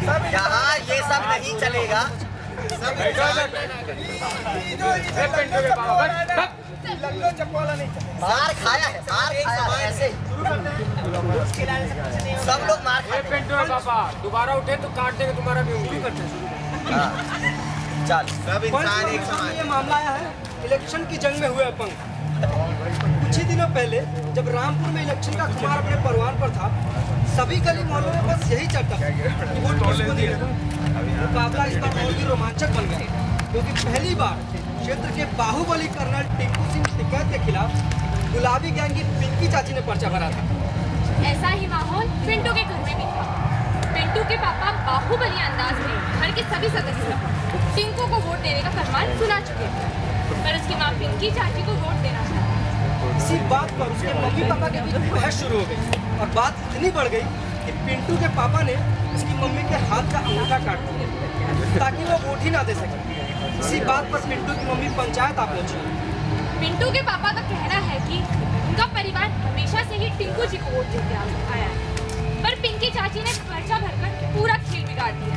यहाँ ये सब नहीं चलेगा। मार खाया है, ऐसे ही सब लोग मार खाए। पापा दोबारा उठे तो काट देंगे तुम्हारा भी उंगली। चल सब इंसान एक समान ये मामला आया है इलेक्शन की जंग में हुए अपंग। कुछ ही दिनों पहले जब रामपुर में इलेक्शन का खुमार अपने परवान पर था, सभी गली मोहल्लों में बस यही चर्चा थी कि वोट किसको दिया। मुकाबला इस बार और भी रोमांचक बन गया, क्योंकि पहली बार क्षेत्र के बाहुबली कर्नल टिंकू सिंह टिकैत के खिलाफ गुलाबी गैंग की पिंकी चाची ने पर्चा भरा था। ऐसा ही माहौल पिंटू के घर में भी था। पिंटू के पापा बाहुबली अंदाज में घर के सभी सदस्य टिंकू को वोट देने का फरमान सुना चुके थे, पर उसकी मां पिंकी चाची को वोट देना चाहती। इसी बात पर उसके मम्मी पापा के बीच बहस शुरू हो गई और बात इतनी बढ़ गई कि पिंटू के पापा ने उसकी मम्मी के हाथ का अंगूठा काट दिया ताकि वो वोट ही ना दे सके। इसी बात पर पिंटू की मम्मी पंचायत आ पहुंची। पिंटू के पापा का कहना है कि उनका परिवार हमेशा से ही टिंकू जी को वोट देते आया है, पर पिंकी चाची ने पर्चा भरकर पूरा खेल बिगाड़ दिया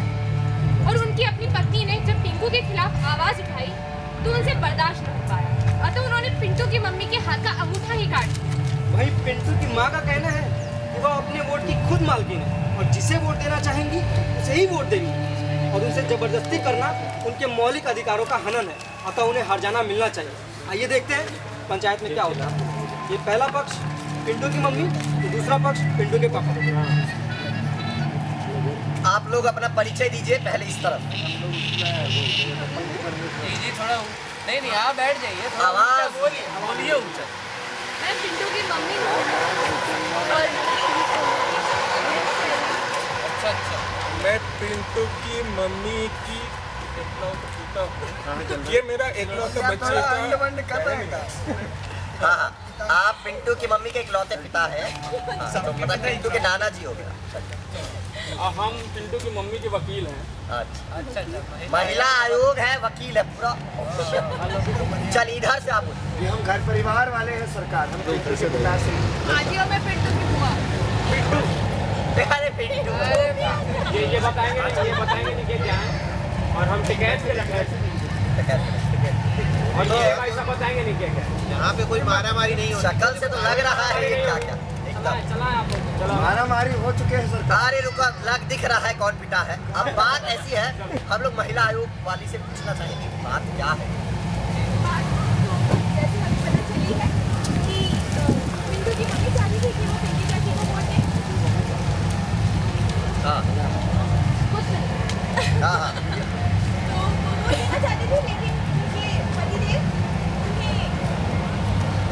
और उनकी अपनी पत्नी ने जब टिंकू के खिलाफ आवाज उठाई तो उनसे बर्दाश्त नहीं हो पाया, अतः उन्होंने पिंटू की मम्मी के हाथ का अंगूठा ही काट दिया। वहीं पिंटू की मां का कहना है कि वह अपने वोट की खुद मालकिन है और जिसे वोट देना चाहेंगी उसे ही वोट देंगी और उनसे जबरदस्ती करना उनके मौलिक अधिकारों का हनन है, अतः उन्हें हर जाना मिलना चाहिए। आइए देखते हैं पंचायत में क्या होता है। ये पहला पक्ष पिंटू की मम्मी, तो दूसरा पक्ष पिंटू के पापा। आप लोग अपना परिचय दीजिए पहले इस तरफ। दीजिए थोड़ा नहीं आप बैठ जाइए। आवाज बोलिए ऊंचा। मैं पिंटू की मम्मी हूँ और अच्छा मैं पिंटू की मम्मी की इकलौता पिता हूँ। ये मेरा इकलौता बच्चे का। हाँ, आप पिंटू की मम्मी के इकलौते पिता हैं। तो मतलब पिंटू के नाना जी हो गया। हम पिंटू की मम्मी के वकील हैं। अच्छा, महिला आयोग है, वकील है पूरा। चल इधर से आप। ये हम घर परिवार वाले हैं सरकार, हम पिंटू के पिता से। आजियो में पिंटू की बुआ। अरे पिंटू ये बताएंगे नहीं कि क्या है और हम टिकैत पे रखे और ये भाई सब बताएंगे नहीं क्या है। यहाँ पे कोई मारा मारी नहीं हो। शक्ल से तो लग रहा है ये क्या चला आप मारामारी हो चुके हैं सरकार। अरे रुका, लग दिख रहा है कौन पिता है। अब बात ऐसी है, हम लोग महिला आयोग वाली से पूछना चाहेंगे बात क्या है। जैसे हमें पता चली है कि पिंटू की मम्मी चाहती थी कि वो पिंकी चाची को वोट दे। हाँ कुछ नहीं। हाँ तो वो देना चाहती थी, लेकिन उनके पतिदेव उन्हें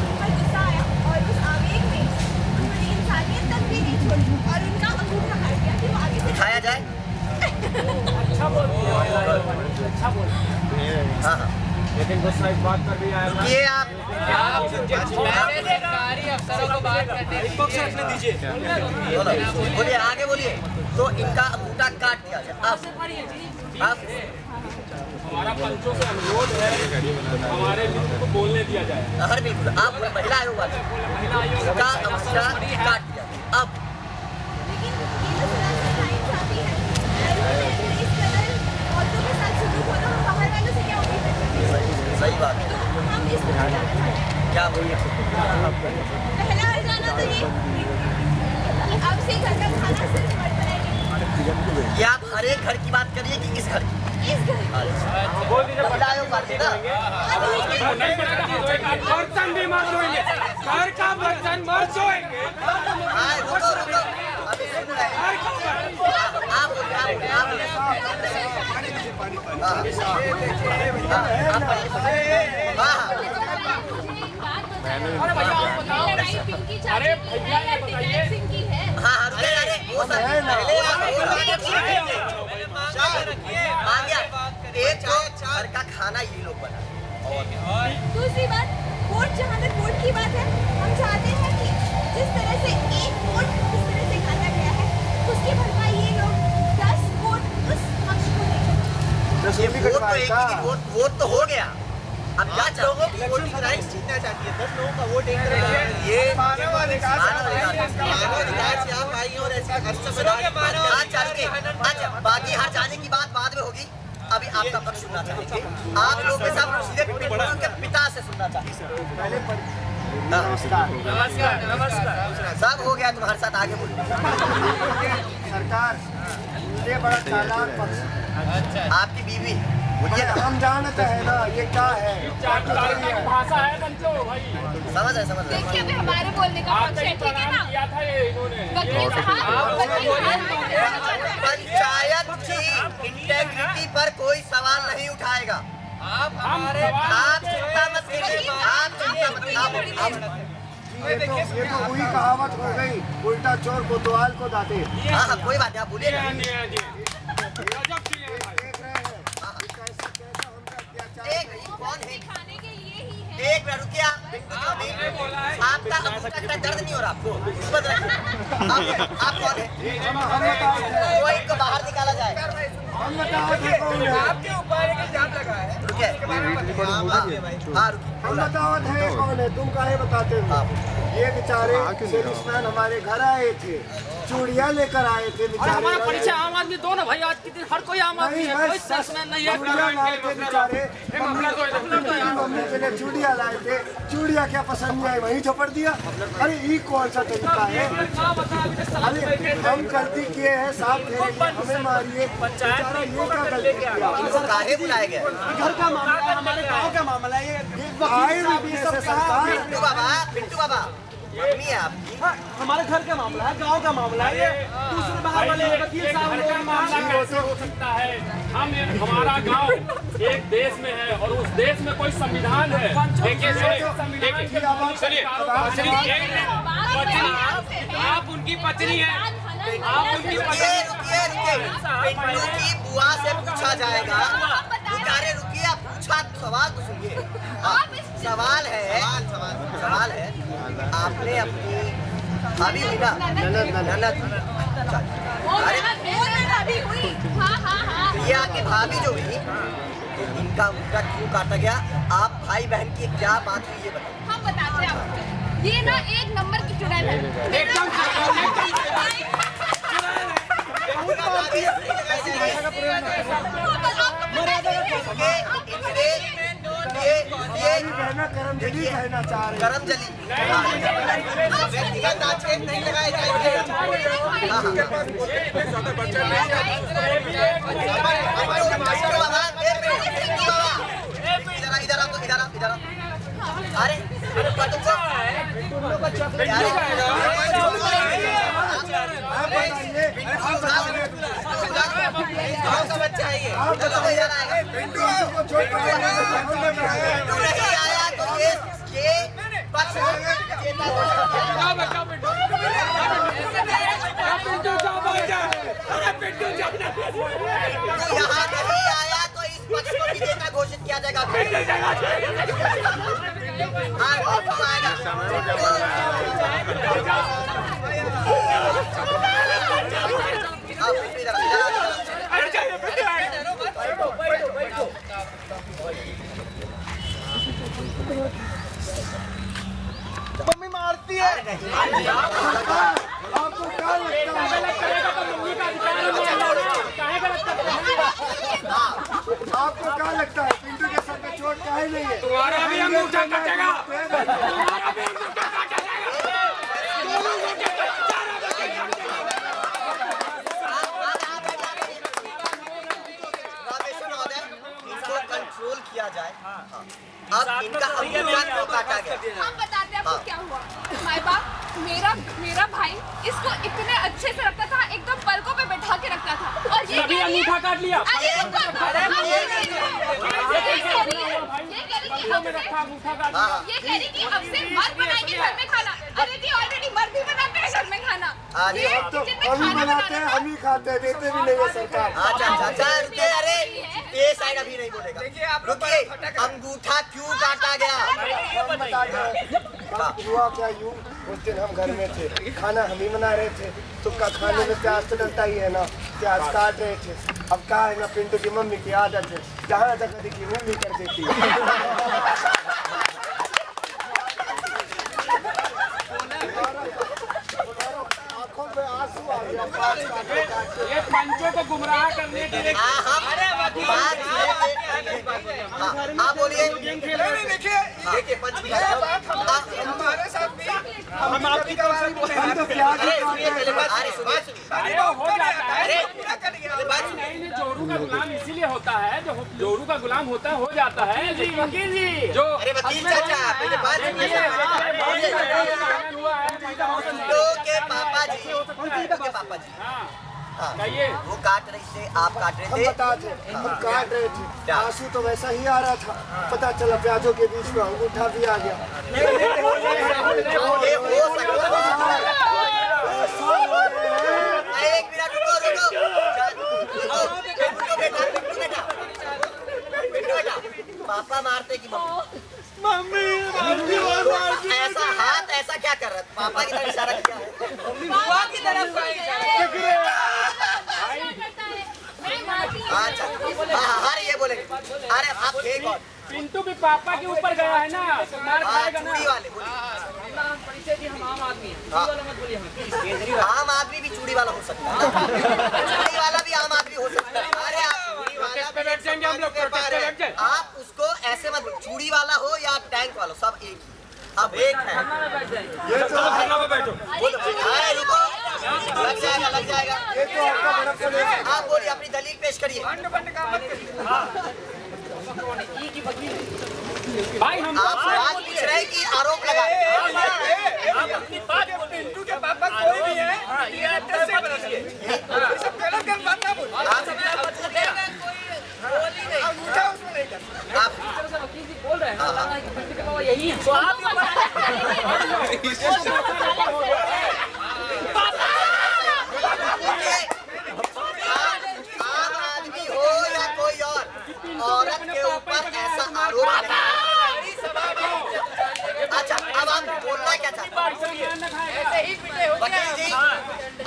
उन पर गुस्सा आया और उस आवेग में उन्होंने इंसानियत तक भी नहीं छोड़ी और उनका अंगूठा काट दिया कि वो आगे से दिखाया जाए। अच्छा बोलती है। हाँ हाँ, लेकिन गुस्सा इस बात पर भी आया ये आप सरकारी अफसरों को बात करने एक पक्ष रखने दीजिए। बोलिए, आगे बोलिए। तो इनका अंगूठा काट दिया जाए। अब हमारा पंचों से अनुरोध है हमारे मित्र को बोलने दिया जाए। हर बिल्कुल आप महिला आयोग वाले इनका अंगूठा काट दिया। अब लेकिन ये जो सलाह चाहती है इस कदर औरतों के साथ शुरू हो, तो हम बाहर वालों से क्या उम्मीद कर सकते हैं? सही बात है। तो हम इसको बताना चाहते हैं। क्या बोलिए। पहला हर्जाना तो ये कि अब से घर का खाना सिर्फ मर्द बनाएंगे। क्या आप हर एक घर की बात करिए कि इस घर की? इस घर बोल दीजिए महिला आयोग वाले ना। बर्तन भी मर सोएंगे, घर का बर्तन मर सोएंगे। हाँ, रुको रुको, अभी रुक रहे हैं। आप बोलिए, आप बोलिए। हाँ, हाँ, लड़ाई पिंकी चाची की है या टिकैत सिंह की है? हाँ, अरे वो सब पहले आप मान गया। एक तो घर का खाना ये लोग बना। दूसरी बात, वोट जहाँ तक वोट की बात है, हम चाहते हैं कि जिस तरह से एक वोट जिस तरह से खाता गया है, उसकी भरपाई ये लोग 10 वोट उस पक्ष को देंगे। ये वोट तो एक ही वोट तो हो गया। अब क्या लोगों की वोटिंग राइट्स जीतना चाहती है। 10 लोगों का वोट एक तरफ ये मानव अधिकार से आप आई और ऐसे अच्छा बाकी आपका पक्ष सुनना चाहेंगे। आप लोग के साथ सीधे पिंटू के पिता से सुनना चाहेंगे। नमस्कार। सब हो गया, तुम्हारे साथ आगे बोलो। सरकार ये बड़ा चालाक पक्ष, आपकी बीवी बोलिए ना। हम जानते हैं ना ये क्या है। भाषा है बंचो भाई। समझ रहे देखिए अभी हमारे बोलने का पक्ष है, ठीक है ना? किया था ये इन्होंने। वकील साहब, पंचायत की इंटेग्रिटी पर कोई सवाल नहीं उठाएगा। आप चिंता मत कीजिए, आप चिंता मत। ये तो वही कहावत हो गई, उल्टा चोर कोतवाल को दाते। हाँ हाँ कोई बात नहीं, आप बोलिए ना। कौन है? खाने के लिए ही है। एक मिनट रुकिए आप। आपका अंगूठा दर्द नहीं हो रहा आपको? आप कौन है? कोई को बाहर निकाला जाए। आपके ऊपर एक इल्जाम लगा है। रुकिए। हाँ रुकिए। हम बतावत है कौन है, तुम काहे बताते हो? ये बेचारे सेल्समैन हमारे घर आए थे, चूड़िया लेकर आए थे बेचारे। हमारा परिचय आम आदमी दो ना भाई, आज के दिन हर कोई आम आदमी है, कोई सेल्समैन नहीं है। चूड़िया लाए थे बेचारे, मम्मी के लिए चूड़िया लाए थे, चूड़िया क्या पसंद नहीं आई वहीं झपड़ दिया। अरे ये कौन सा तरीका है? अरे हम गलती किए हैं, साफ ठहराइए, हमें मारिए, बेचारा ये क्या गलती किया? इनको काहे बुलाया गया? घर का मामला है, हमारे गांव का मामला है। ये आए भी से सरकार। पिंटू बाबा मम्मी है आपकी। हमारे घर का मामला है, गांव का मामला है। ये दूसरे बाहर वाले वकील साहब घर का मामला कैसे हो सकता है? हमारा गांव एक देश में है और उस देश में कोई संविधान है। देखिए आप उनकी पत्नी है, आप उनकी रुकिए। पिंटू की बुआ से पूछा जाएगा। बेचारे रुकिए, आप पूछा सवाल तो सुनिए। सवाल है आपने अपनी भाभी हुई ना, ननद, प्रिया की भाभी जो हुई, तो इनका मुद्दा क्यों काटा गया? आप भाई बहन की क्या बात हुई ये बताइए। हम बताते हैं आपको। ये ना एक नंबर की चुड़ैल है। करमजली कहना चाह रहे हैं। करमजली व्यक्तिगत आक्षेप नहीं लगाए जाएंगे। इधर अरे बच्चा है ये। पिंटू को छोड़ नहीं आया तो ये पक्ष यहाँ नहीं आया तो इस पक्ष को विजेता घोषित किया जाएगा। हाँ कौन आएगा? मम्मी मारती है। आपको क्या लगता है? आपको क्या लगता है पिंटू के सर पे चोट काहे नहीं है? तुम्हारा भी अंगूठा कटेगा, तुम्हारा भी अंगूठा काटा जाएगा। इनको कंट्रोल किया जाए। अब इनका अंगूठा क्यों काटा गया? हम बताते हैं आपको क्या हुआ। माय बाप मेरा भाई इसको इतने अच्छे से रखता था, एकदम पलकों पे बैठा के रखता था, और ये तभी अंगूठा काट लिया। ये कह रही कि अब से मर्द बनाएंगे घर में खाना। अरे जी ऑलरेडी मर्द ही बनाते हैं घर में खाना। अब तो हम ही बनाते हैं, हम ही खाते हैं, देते भी नहीं है सरकार। अच्छा अरे ये साइड अभी नहीं बोलेगा। रुकिए, अंगूठा क्यों काटा गया? हुआ क्या यूं, उस दिन हम घर में थे, खाना हम ही बना रहे थे, तो खाने में प्याज तो डलता ही है ना, प्याज काट रहे थे। अब क्या है ना, पिंटू की मम्मी की आदत है, जहाँ जगह देखी मम्मी कर देती है। आंखों में आंसू आ गया। ये पंचों को गुमराह करने के लिए बात हाँ, आप बोलिए। नहीं देखिए देखिए पंच हमारे साथ भी हम आपकी हम तो प्याज ही खाते हैं। अरे सुनिए अरे हो जाता है। अरे नहीं नहीं, जोरू का गुलाम इसीलिए होता है, जो जोरू का गुलाम होता है हो जाता है। वकील जी जो अरे वकील चाचा पहले बात सुनिए। हुआ है पिंटू के पापा जी, पिंटू के पापा जी, हाँ हाँ, कहिए। वो काट रहे थे, आप काट हम रहे थे। बता थे, हम काट रहे थे, आंसू तो वैसा ही आ रहा था, पता चला प्याजों के बीच में अंगूठा भी आ गया। ये हो सकता है। एक मिनट रुको पिंटू बेटा पापा मारते कि मम्मी? ऐसा हाथ ऐसा क्या कर रहा था? पापा की तरफ इशारा किया है। बुआ की तरफ अच्छा हाँ ये बोलेंगे। अरे आप एक और पिंटू भी पापा के ऊपर गया है ना, तो मार खाएगा ना। चूड़ी वाले बोलिए। हम आम आदमी हैं, हाँ। वाला मत बोलिए हमें। आम आदमी भी चूड़ी वाला हो सकता है। चूड़ी वाला भी आम आदमी हो सकता है। अरे आप चूड़ी वाला पे बैठ जाएंगे हम लोग, प्रोटेस्ट पे बैठ जाए। आप उसको ऐसे मत बोलो, चूड़ी वाला हो या टैंक वाला, सब एक ही। अब एक है। ये तो अरे रुको, लग जाएगा। ये तो आपका बड़ा कलेश। आप बोलिए, अपनी दलील पेश करिए। भाई हम आप सवाल पूछ रहे हैं कि आरोप लगा रहे हैं? पिंटू के पापा कोई भी है, ये एड्रेस से बताइए। ये सब गलत गलत बात ना बोलिए। अंगूठा उसमें नहीं कर। आप वकील जी बोल रहे हैं ना, लग रहा है कि पिंटू के बाबा यही है। तो आप आम आदमी हो या कोई और, औरत के ऊपर ऐसा आरोप लगा। अच्छा अब आप बोलना क्या चाहते हैं? वकील जी,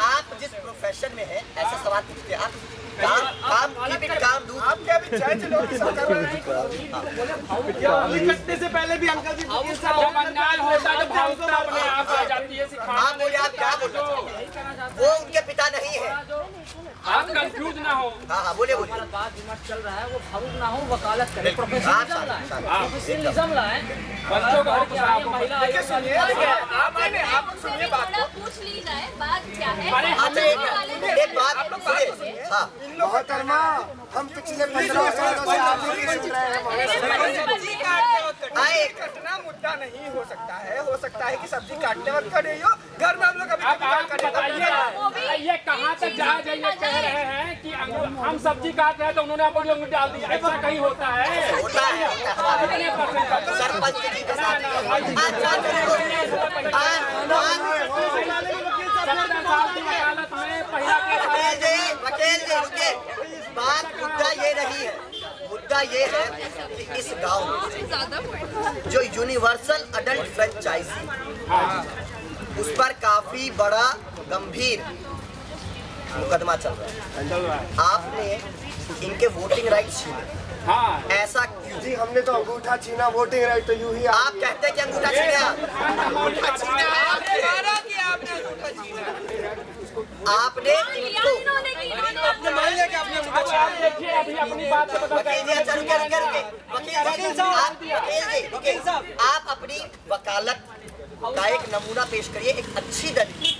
आप जिस प्रोफेशन में है ऐसा सवाल पूछते हैं आप? काम दूर। आप क्या भी चाय चलोगे सब कर रहे हैं। कटने से पहले भी अंकल जी जब अन्याय होता है तो भावना अपने आप आ जाती है। आप बोलिए, आप क्या बोलना चाहते हैं? वो उनके पिता नहीं है। आप कंफ्यूज ना हो। हाँ बोलिए। हमारा बात विमर्श चल रहा है, वो भावुक ना हो, वकालत करे। हाँ, प्रोफेशनलिज्म हाँ, लाए, हाँ। प्रोफेशनलिज्म लाए। बच्चों का घर के आए, महिला आयोग का सुनिए आप सुनिए बात को। पूछ ली जाए बात क्या है। अच्छा एक बात सुनिए। हाँ मोहतरमा, हम पिछले 15 सालों से आपकी सुन रहे हैं। आए कटना मुद्दा नहीं हो सकता है। हो सकता है कि सब्जी काटते वक्त कर रही हो, घर में हम लोग अभी अब आप बताइए ये कहाँ तक जायज है? ये कह रहे हैं कि हम सब्जी काट रहे हैं तो उन्होंने अपनी अंगूठी डाल दी। ऐसा कहीं होता है? होता है। कितने परसेंट? सरपंच जी के साथ वकील जी रुके। बात मुद्दा ये नहीं है। मुद्दा ये है कि इस गांव में जो यूनिवर्सल अडल्ट फ्रेंचाइजी उस पर काफी बड़ा गंभीर मुकदमा चल रहा है। आपने इनके वोटिंग राइट छीने। हाँ ऐसा क्यों? जी हमने तो अंगूठा छीना, वोटिंग राइट तो यूं ही आप कहते हैं कि अंगूठा छीने। आपने इनको अब आप देखिए अभी अपनी बात से पता वकील जी, अच्छा वकील साहब आप अपनी वकालत का एक नमूना पेश करिए, एक अच्छी दलील।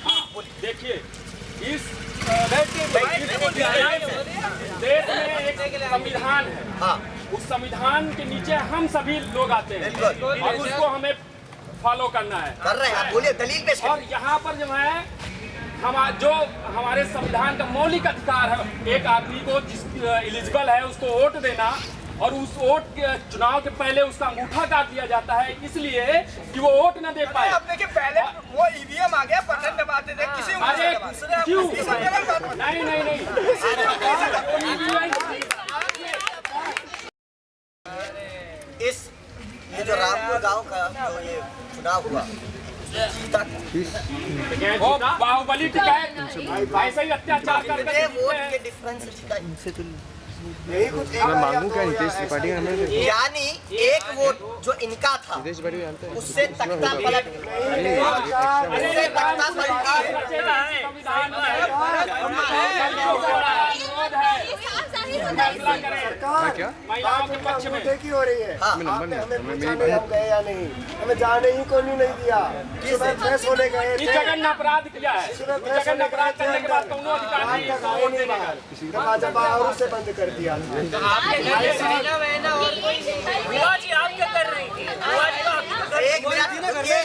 देखिए इस देश में एक संविधान है। हाँ उस संविधान के नीचे हम सभी लोग आते हैं बिल्कुल। और उसको हमें फॉलो करना है। कर रहे हैं आप, बोलिए दलील पेश और करिए। यहाँ पर जो है जो हमारे संविधान का मौलिक अधिकार है, एक आदमी को जिस एलिजिबल है उसको वोट देना, और उस वोट के चुनाव के पहले उसका अंगूठा काट दिया जाता है इसलिए कि वो वोट न दे पाए। अब देखिए पहले वो ईवीएम आ गया, बटन दबाते थे, किसी अरे क्यों? नहीं नहीं इस ये जो रामपुर गांव का जो ये चुनाव हुआ वो बाहुबली टिकैत ऐसे ही अत्याचार कितने करके वोट के डिफरेंस जीता? यही कुछ मांगू क्या नीतीश त्रिपाठी यानी एक वोट जो इनका था उससे तख्ता पलट उससे तख्ता पलटी। फैसला करें। सरकार महिलाओं के पक्ष में अंगूठे की हो रही है। आपने हमें पूछा नहीं हम गए या नहीं, हमें जाने ही को नहीं दिया। सुबह फ्रेश होने गए इस थे, जगह ने अपराध किया है। सुबह इस फ्रेश जगह ने होने अपराध गए करने के बाद थे, कौनो अधिकार नहीं है आपका वोट नहीं देने का। बाहर दरवाजा बाहर से बंद कर दिया। एक मिनट रुकिए।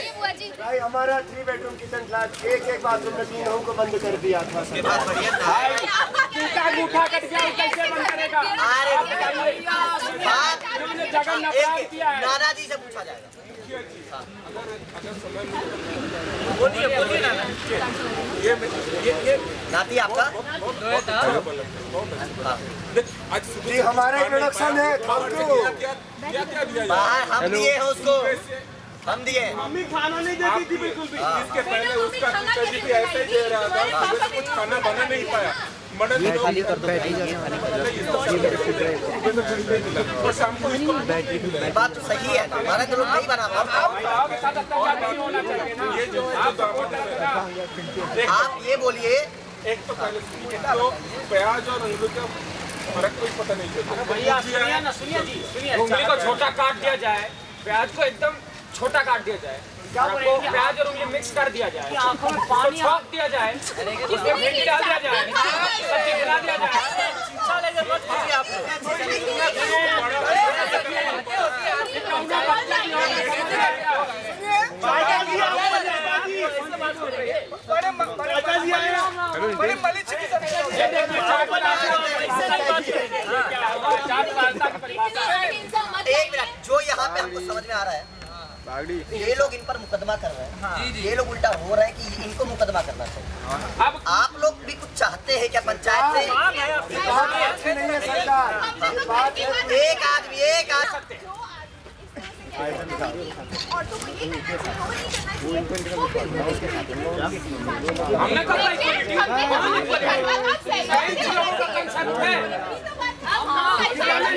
भाई हमारा 3 बेडरूम किचन फ्लैट एक बाथरूम में 3 लोगों को बंद कर दिया था सर। किसका अंगूठा कट गया वो कैसे बंद करेगा? अरे बात जिसने जगह ने अपराध एक किया है। नाना जी से पूछा जाएगा। ये नाती आपका आज सुबह जी हमारा इंट्रोडक्शन है। Thank you. क्या दिया जाए? बाहर हम दिए हैं उसको, हम दिए। मम्मी खाना नहीं देती थी बिल्कुल भी। इसके पहले उसका पिताजी भी ऐसे ही दे रहा था, सुबह से कुछ खाना बना नहीं पाया। मदद खाली कर दो और शाम को इसको बात तो सही है, हमारा तो नहीं बना पाता। महिलाओं के साथ अत्याचार नहीं होना चाहिए ना। ये जो आप ये बोलिए, एक तो पहले सुनिए, तो प्याज और अंगूर का फर्क कोई पता नहीं चलता। भैया सुनिए ना, सुनिए जी, सुनिए। उंगली को छोटा काट दिया जाए, प्याज को एकदम छोटा काट दिया जाए, आपको प्याज और उंगली मिक्स कर दिया जाए, आंखों में पानी छौंक दिया जाए, उसमें भिंडी डाल दिया जाए, सब्जी बना दिया जाए। शिक्षा लेकर मत कीजिए आप एक मिनट, जो यहाँ पे हमको समझ में आ रहा है, ये लोग इन पर मुकदमा कर रहे हैं। ये लोग उल्टा हो रहे हैं कि इनको मुकदमा करना चाहिए। अब आप लोग भी कुछ चाहते हैं क्या पंचायत से? बात अच्छी नहीं है सरकार, ये बात है। एक आदमी हमने कब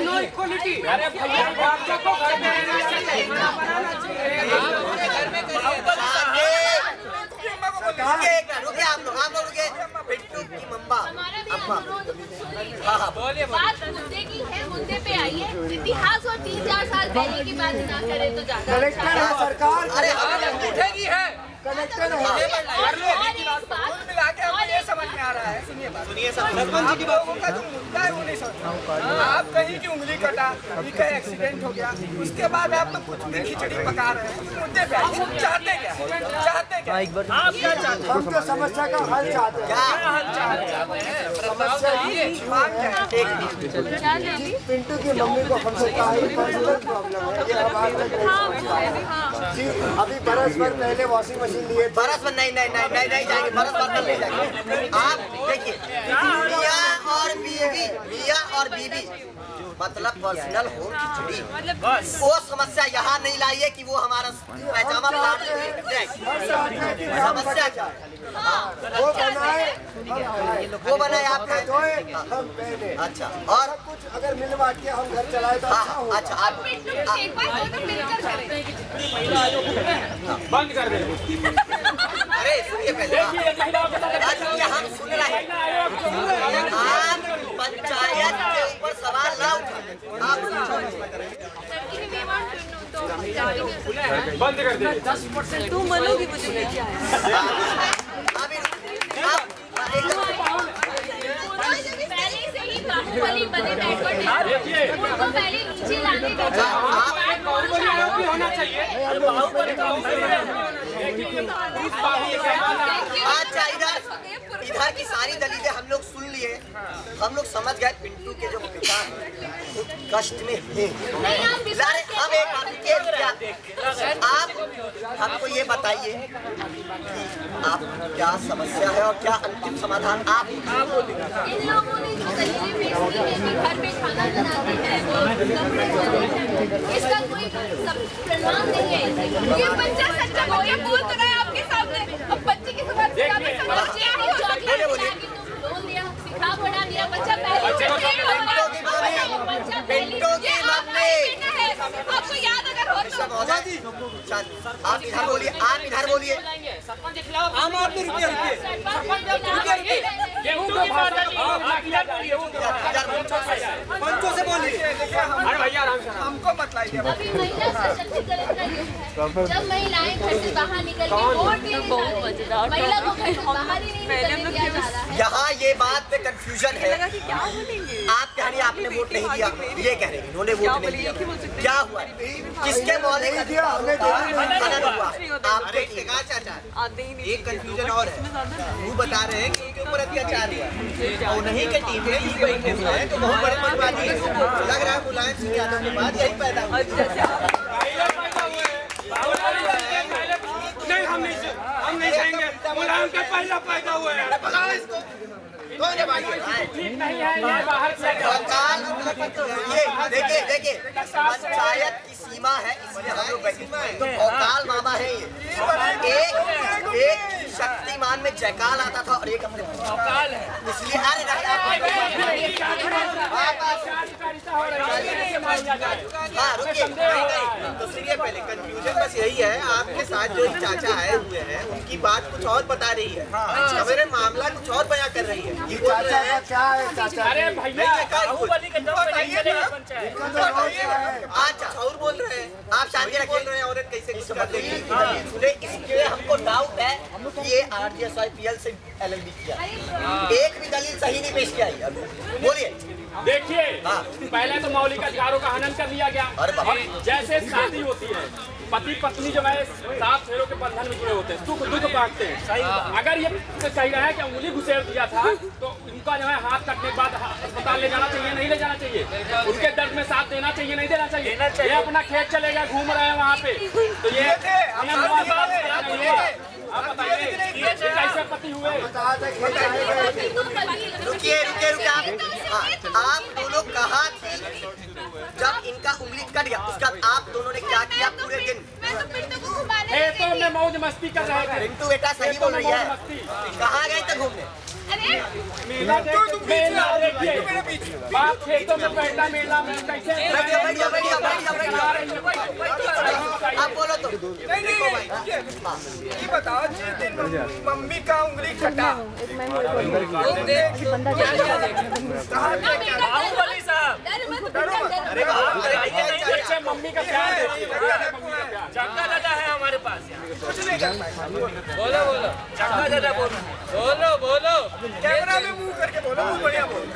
नो इक्वलिटी। अरे भैया बच्चों को घर में रहना चाहिए, खाना बनाना चाहिए। रुके आप लोग रुके। पिंटू की मम्मा बात मुद्दे की है, मुद्दे पे आइए। इतिहास और 3-4 साल पहले की बात ना करे तो ज्यादा। कलेक्टर है सरकार, अरे हमें उठेगी है। कलेक्टर है। समझ में आ रहा है, सुनिए बात। सुनिए सब लोगों का जो मुद्दा है वो नहीं समझ। आप कहीं की उंगली कटा, कहीं एक्सीडेंट हो गया, उसके बाद आप तो कुछ भी खिचड़ी पका रहे हैं। मुद्दे पे आइए। चाहते क्या? आप क्या चाहते हैं? हम तो समस्या का हल चाहते हैं। समस्या की मांग है। पिंटू की मम्मी को हमसे काफी पर्सनल प्रॉब्लम है, ये हमारे तक नहीं पहुंचा। जी अभी बरस भर पहले वॉशिंग मशीन लिए थे। बरस में नहीं जाएंगे, बरस भर नहीं जाएंगे। आप देखिए, मियाँ और बीवी मतलब पर्सनल हो खिचड़ी, वो समस्या यहाँ नहीं लाई है कि वो हमारा पैजामा समस्या क्या है? वो बनाए आपने धोए हम पहने। अच्छा, और सब कुछ अगर मिल बांट के हम घर चलाए तो अच्छा होगा। अच्छा आप एक बार वो तो मिलकर करें। बंद कर दे। अरे सुनिए पहले, देखिए महिलाओं के साथ आज हम सुन रहे हैं, आप पंचायत के ऊपर सवाल ना उठाएं। बंद कर दे। 10% तुम मनोगी मुझे लेके आया। पहले से ही बाहुबली बने बैठकर देखिए उनको पहले नीचे लाने का बाहुबली आरोपी होना चाहिए। अच्छा, इधर की सारी दलीलें हम लोग सुन लिए, हम लोग समझ गए पिंटू के जो पिता हैं वो कष्ट में हैं। अरे हम एक बात आप हमको ये बताइए कि आप क्या समस्या है और क्या अंतिम समाधान आप इन लोगों ने जो दलीलें पेश की है कि घर पे खाना बनाते हैं और कपड़े धोते हैं, इसका कोई प्रमाण नहीं है। ये बच्चा सच्चा हो, ये बोल तो रहा है आपके सामने। अब बच्चे की जुबान से ज्यादा समस्या नहीं हो सकती। बोल दिया, सिखा पढ़ा दिया, बच्चा आपको याद अगर हो तो आप इधर बोलिए, आप इधर बोलिए। सरपंच के खिलाफ आम आदमी रुपये गेहूं का भाव ना किया जाए, गेहूं का भाव पंचों से बोलिए। अरे भैया आराम से हमको बताइए। अभी महिला सशक्तिकरण का युग है। जब महिलाएं घर से बाहर निकल के वोट देने जा रही हैं, महिला को घर से बाहर ही नहीं निकलने दिया जा रहा है। यहाँ ये बात पे कंफ्यूजन है। आप कह रही हैं आपने वोट नहीं दिया, ये कह रही हैं इन्होंने वोट नहीं दिया। क्या हुआ? किसके मौलिक हनन हुआ? आपके चाचा। एक कंफ्यूजन और है, वो बता रहे हैं कि इनके ऊपर अत्याचार हुआ और नहीं के टीम में ये बैठे हुए हैं, तो बहुत बड़ी बर्बादी है। लग रहा है मुलायम सिंह यादव के बाद यही पैदा हुआ। नहीं हम नहीं चाहेंगे। मुलायम का पहला पैदा हुआ है। ठीक नहीं है, ये बाहर से ये देखिए पंचायत की सीमा है, इसमें हम लोग बैठे तो औकाल मामा है ये। एक शक्तिमान में जयकाल आता था और एक अपने औकाल है, इसलिए हाँ रुकिए तो सुनिए पहले। कंफ्यूजन बस यही है, आपके साथ जो चाचा आए हुए हैं उनकी बात कुछ और बता रही है, मेरे मामला कुछ और बयां कर रही है। ये चाचा का क्या है चाचा? अरे भैया आज चाचा बोल रहे हैं, आप शादी रख बोल रहे हैं, औरत कैसे कुछ कर देगी? सुने, इसलिए हमको डाउट है कि ये RGSIPL से LLB किया, एक भी दलील सही नहीं पेश किया है। बोलिए। देखिए, पहले तो मौलिक अधिकारों का हनन कर लिया गया। जैसे शादी होती है, पति पत्नी जो है 7 फेरों के बंधन में जुड़े होते हैं, सुख दुख बांटते हैं। अगर ये कह रहा है कि उंगली घुसेड़ दिया था तो इनका जो है हाथ कटने के बाद अस्पताल ले जाना चाहिए, नहीं ले जाना चाहिए? उनके दर्द में साथ देना चाहिए, नहीं देना चाहिए? ये अपना खेत चलेगा, घूम रहे हैं वहाँ पे, तो ये आप बताइए कैसे पति हुए? रुकिए आप दोनों कहाँ थी जब इनका उंगली कट गया? उसका आप दोनों ने क्या किया पूरे दिन? खेतों में मौज मस्ती कर रहे थे। रिंटू बेटा सही बोल रही है। कहाँ गए थे घूमने? मेला देखिए, बाप खेतों में बैठा, मेला में कैसे? आप बोलो तो। ये बताओ, जिस दिन मम्मी का उंगली कटा देखिए मम्मी का प्यार देखिए, चक्का दादा है हमारे पास। कुछ नहीं कर पाए। बोलो चक्का दादा बोलो कैमरा में मुंह करके बोलो, मुंह बढ़िया बोलो।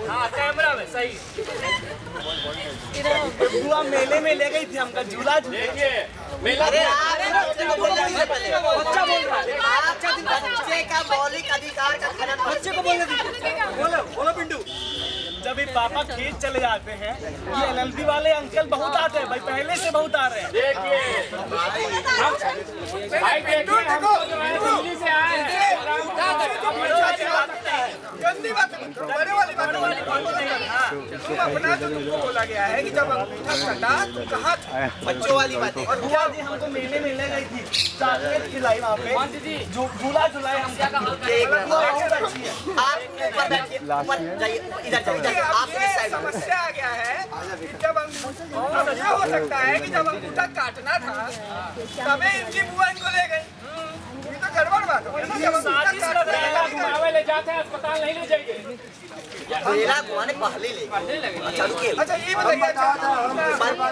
हाँ कैमरा में सही। बुआ मेले में ले गई थी हमका झूला। देखिए मेला बच्चा बोल रहा है, बच्चे का मौलिक अधिकार का खनन बच्चे को बोलने दीजिए। बोलो पिंटू। जब भी पापा खेत चले जाते हैं, ये LLB वाले अंकल बहुत आते हैं भाई, पहले से बहुत आ रहे हैं। देखिए भाई, देखिए हम तो जो है दिल्ली से आए हैं। गंदी बात बड़े वाली बात तुम अपना तो तुमको बोला गया है कि जब अंगूठा कटा तुम कहाँ थे? बच्चों वाली बातें। और बुआ जी हमको मेले में ले गई थी, चॉकलेट खिलाई वहाँ पे, झूला झुलाए हम। बहुत अच्छी है। आप ऊपर बैठिए, ऊपर जाइए, इधर जाइए, आप ये समस्या आ गया है कि जब अंगूठा, ये हो सकता है कि जब अंगूठा काटना था तभी इनकी बुआ इनको ले गई। ये तो गड़बड़ बात है। जब अंगूठा काटना मेला घुमावे ले जाते हैं, अस्पताल नहीं ले जाएंगे। मेला घुमाने पहले ले। अच्छा रुकिए, अच्छा ये बताइए,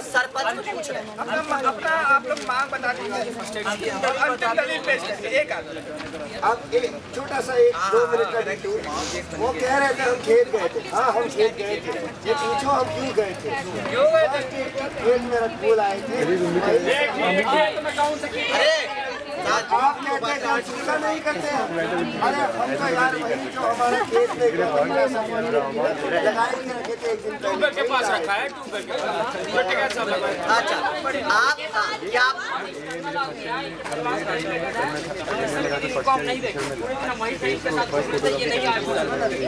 सरपंच पूछ रहे हैं। अपना आप लोग मांग बता दीजिए, अंतिम दलील पेश करिए। एक आदमी अब एक छोटा सा 1-2 मिनट का देखो, वो कह रहे थे हम खेत गए थे। हाँ हम खेत गए थे, ये पूछो हम क्यों गए थे? खेत में फूल आए थे। देखिए खेत में कौन से अरे आप कहते हैं चिंता नहीं करते हैं। अरे हम तो यार वही जो हमारे खेत में लगाए के रखे थे एक दिन ट्यूबवेल के पास रखा है, ट्यूबवेल के पास। अच्छा आप क्या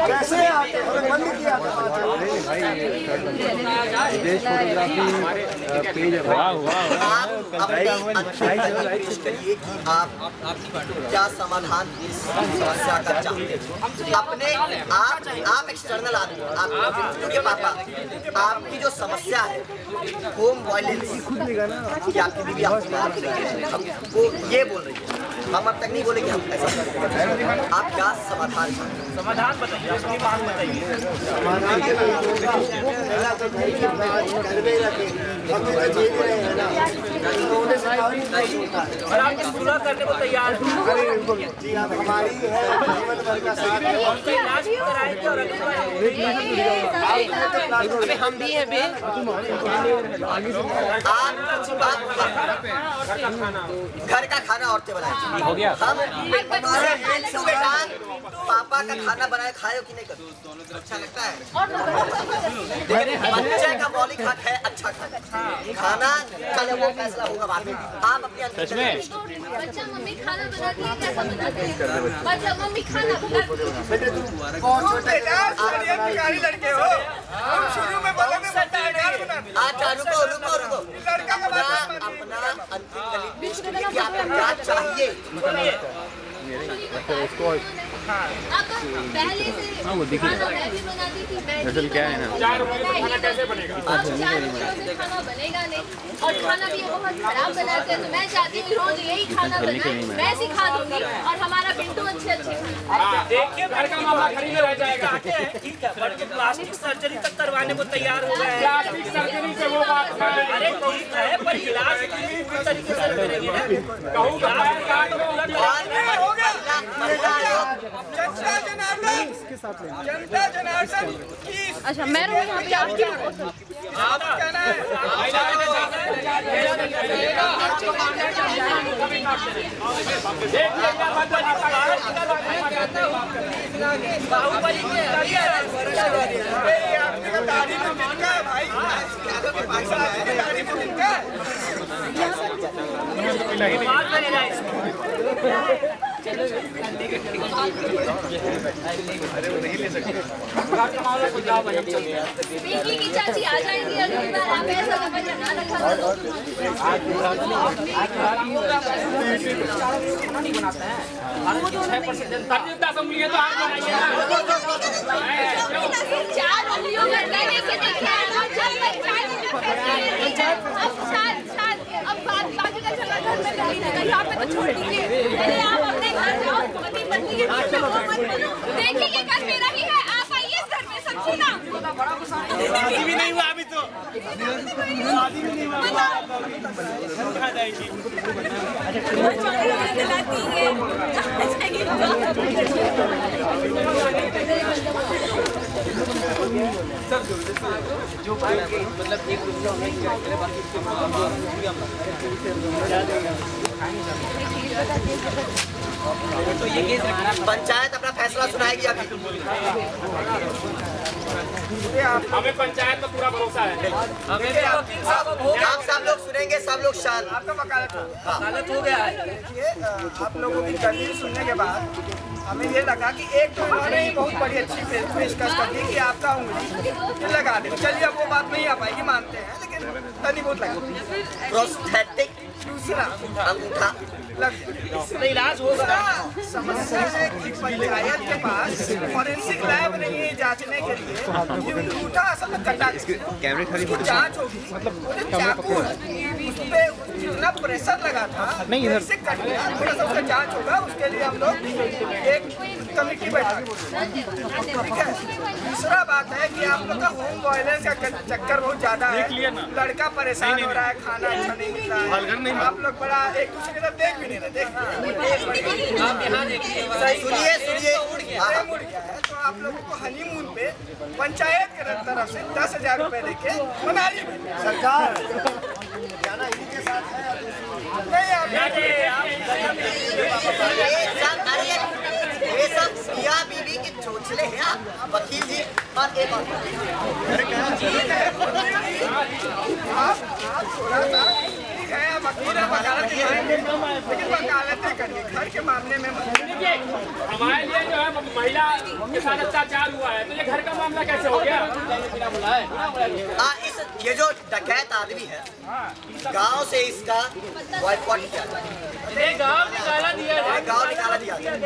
कैसे आते? हमें बंद किया था। करिए कि आप क्या समाधान इस समस्या का चाहते हैं। अपने आप एक्सटर्नल आदमी, आप के पापा, आपकी जो समस्या है होम वायलेंस कि आपकी बीवी आपको मार रही है, हमको ये बोल रही है, हम अब तक नहीं बोलेंगे हम ऐसा करेंगे। आप क्या समाधान चाहते हैं? समाधान बताइए, अपनी मांग बताइए। और आप सुलह करने को तैयार हैं। हमारी है जीवन भर का साथ है। उनसे इलाज कराएंगे और अगली हम भी हैं बे। आप घर का खाना औरतें बनाए हो गया। हम बेटा पापा का खाना बनाए खाए हो कि नहीं करो? अच्छा लगता है? बच्चे का मौलिक हक है अच्छा खाना। चले वो फैसला होगा बाद में। आप अपने बच्चा मम्मी खाना बनाती है कैसा बनाती है? मतलब मम्मी खाना बनाती है। भिखारी लड़के हो, हम शुरू में बोले थे बच्चा भिखारी बनाते। अच्छा रुको लड़का का बात अपना अंतिम लिस्ट कि आपको क्या चाहिए। अब पहले से खाना मैं भी बनाती थी, मैं क्या है ना 4 रुपए में खाना कैसे बनेगा? अब 4 रुपयों में खाना बनेगा नहीं, और खाना भी बहुत खराब बनाते हैं। तो मैं चाहती हूँ रोज यही खाना बनाए, मैं सिखा दूंगी और हमारा पिंटू अच्छे खाना। देखिए घर का मामला घर में रह जाएगा। ठीक है, बट के प्लास्टिक सर्जरी तक करवाने को तैयार हो गए हैं। प्लास्टिक सर्जरी से वो बात है। अरे ठीक है, पर इलाज पूरी तरीके से करेंगे ना। कहूँ का पैर काट दो, हो गया। जनता जनार्दन की अच्छा मैं रहूँ यहाँ पे आपकी आप कहना है बाहुबली के दाढ़ी में तिनका है भाई, दाढ़ी में तिनका है। पिंकी की चाची आ जाएंगी अगली बार। आप ऐसा बच्चा ना रखा करो। असेंबली है तो आप बनाइए ना। 4 उंगलियों में लेने से देखिए अब बाकी का चला घर में कर लीजिएगा, यहाँ पे तो छोड़ दीजिए। पहले आप अपने घर जाओ, पति पत्नी के बीच में वो मत बनो। देखिए ये घर मेरा ही है, आप आइए इस घर में, समझी ना। शादी भी नहीं हुआ अभी तो, शादी भी नहीं हुआ। कहाँ जाएंगी? पंचायत अपना फैसला सुनाएगी अभी। हमें पंचायत में पूरा भरोसा है। आप सब लोग सुनेंगे, सब लोग शांत। आपका वकालत हो गया है। देखिए आप लोगों की दलील सुनने के बाद हमें ये लगा कि एक तो इन्होंने ही बहुत बड़ी अच्छी पेशकश कर दी कि आपका उंगली लगा दे। चलिए अब वो बात नहीं आ पाएगी, मानते हैं, लेकिन तनी बहुत लगा। प्रोस्थेटिक दूसरा अंगूठा लग इससे इलाज होगा। समस्या है कि पंचायत के पास फॉरेंसिक लैब नहीं है जांचने के लिए। ये अंगूठा असल में कटा कैमरे खड़ी जांच होगी, मतलब चाकू है उस पे जितना प्रेशर लगा था नहीं से कट गया, थोड़ा सा उसका जांच होगा। उसके लिए हम लोग एक कमेटी बैठा। ठीक है, दूसरा बात है कि आप लोग का होम वायलेंस का चक्कर बहुत ज्यादा है। लड़का परेशान हो रहा है, खाना अच्छा नहीं मिल रहा है, आप लोग बड़ा एक दूसरे की तरफ देख भी नहीं रहे। सुनिए मुड़ गया है तो आप लोगों को हनीमून पे पंचायत के तरफ से 10,000 रुपए देके मनाली में सरकार जाना इनके साथ है। नहीं ये सब मियां बीवी की चोचले हैं। वकील जी और एक और आप थोड़ा सा है, अब वकील है, वकालत करेंगे, लेकिन वकालतें करिए, घर के मामले में मत। देखिए हमारे लिए जो है महिला के साथ अत्याचार हुआ है, तो ये घर का मामला कैसे हो गया? ये जो डकैत आदमी है, गांव से इसका बॉयकॉट किया जाए, गाँव निकाला दिया जाए, गांव निकाला दिया जाए।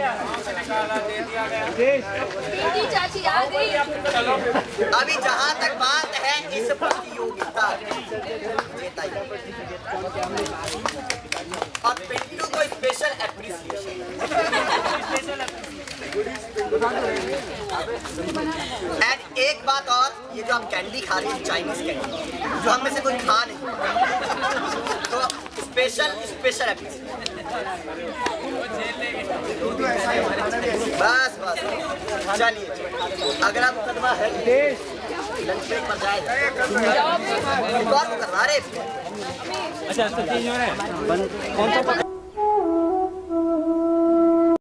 पिंकी चाची आ गई। अभी जहाँ तक बात है इस प्रतियोगिता और पिंटू को स्पेशल एप्रिसिएशन। एंड एक बात और, ये जो आप कैंडी खा रही है चाइनीज कैंडी, जो हम में से कोई खा नहीं, तो स्पेशल एप्रिसिएशन। बस चलिए, अगला मुकदमा है लंच ब्रेक पर जाएगा। एक और मुकदमा, अरे अच्छा